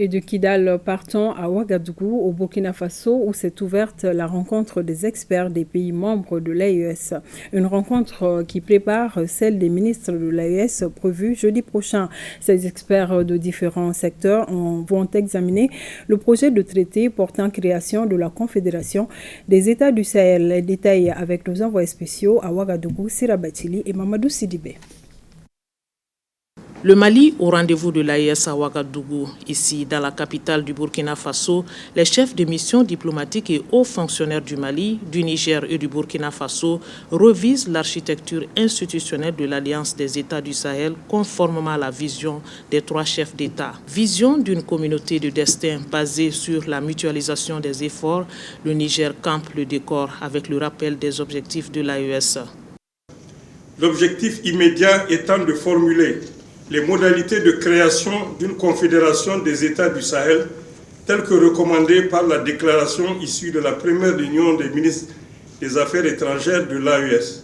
Et de Kidal, partons à Ouagadougou, au Burkina Faso, où s'est ouverte la rencontre des experts des pays membres de l'AES. Une rencontre qui prépare celle des ministres de l'AES prévue jeudi prochain. Ces experts de différents secteurs vont examiner le projet de traité portant création de la Confédération des États du Sahel. Les détails avec nos envoyés spéciaux à Ouagadougou, Sira Batili et Mamadou Sidibé. Le Mali au rendez-vous de l'AES à Ouagadougou. Ici, dans la capitale du Burkina Faso, les chefs de mission diplomatiques et hauts fonctionnaires du Mali, du Niger et du Burkina Faso revisent l'architecture institutionnelle de l'Alliance des États du Sahel conformément à la vision des 3 chefs d'État. Vision d'une communauté de destin basée sur la mutualisation des efforts, le Niger campe le décor avec le rappel des objectifs de l'AES. L'objectif immédiat étant de formuler les modalités de création d'une confédération des États du Sahel, telle que recommandée par la déclaration issue de la première réunion des ministres des Affaires étrangères de l'AES.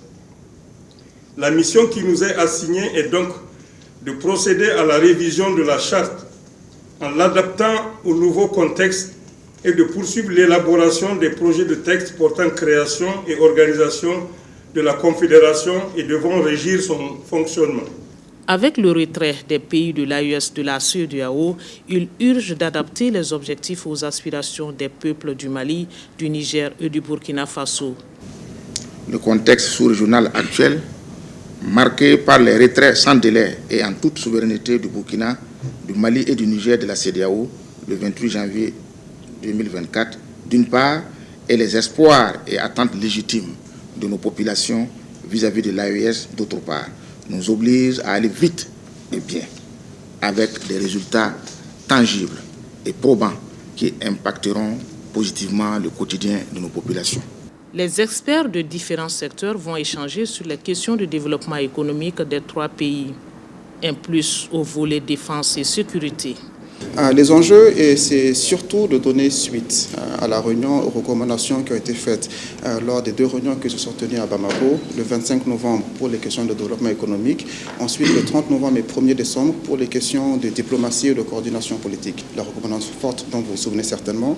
La mission qui nous est assignée est donc de procéder à la révision de la charte en l'adaptant au nouveau contexte et de poursuivre l'élaboration des projets de texte portant création et organisation de la confédération et devant régir son fonctionnement. Avec le retrait des pays de l'AES de la CEDEAO, il urge d'adapter les objectifs aux aspirations des peuples du Mali, du Niger et du Burkina Faso. Le contexte sous-régional actuel, marqué par les retraits sans délai et en toute souveraineté du Burkina, du Mali et du Niger de la CEDEAO, le 28 janvier 2024, d'une part, et les espoirs et attentes légitimes de nos populations vis-à-vis de l'AES, d'autre part, nous oblige à aller vite et bien, avec des résultats tangibles et probants qui impacteront positivement le quotidien de nos populations. Les experts de différents secteurs vont échanger sur les questions de développement économique des 3 pays, un plus au volet défense et sécurité. Les enjeux, c'est surtout de donner suite à la réunion, aux recommandations qui ont été faites lors des 2 réunions qui se sont tenues à Bamako, le 25 novembre pour les questions de développement économique, ensuite le 30 novembre et 1er décembre pour les questions de diplomatie et de coordination politique. La recommandation forte dont vous vous souvenez certainement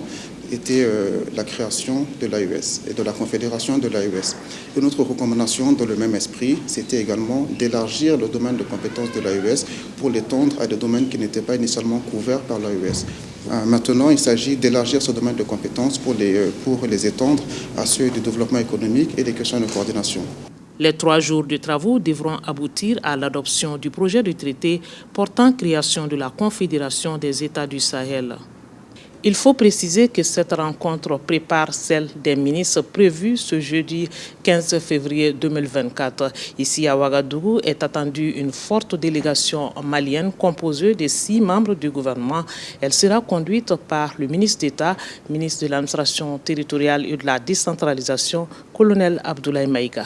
était la création de l'AES et de la confédération de l'AES. Une autre recommandation dans le même esprit, c'était également d'élargir le domaine de compétences de l'AES pour l'étendre à des domaines qui n'étaient pas initialement couverts par l'AES. Maintenant, il s'agit d'élargir ce domaine de compétences pour les étendre à ceux du développement économique et des questions de coordination. Les 3 jours de travaux devront aboutir à l'adoption du projet de traité portant création de la Confédération des États du Sahel. Il faut préciser que cette rencontre prépare celle des ministres prévue ce jeudi 15 février 2024. Ici à Ouagadougou est attendue une forte délégation malienne composée de 6 membres du gouvernement. Elle sera conduite par le ministre d'État, ministre de l'administration territoriale et de la décentralisation, colonel Abdoulaye Maïga.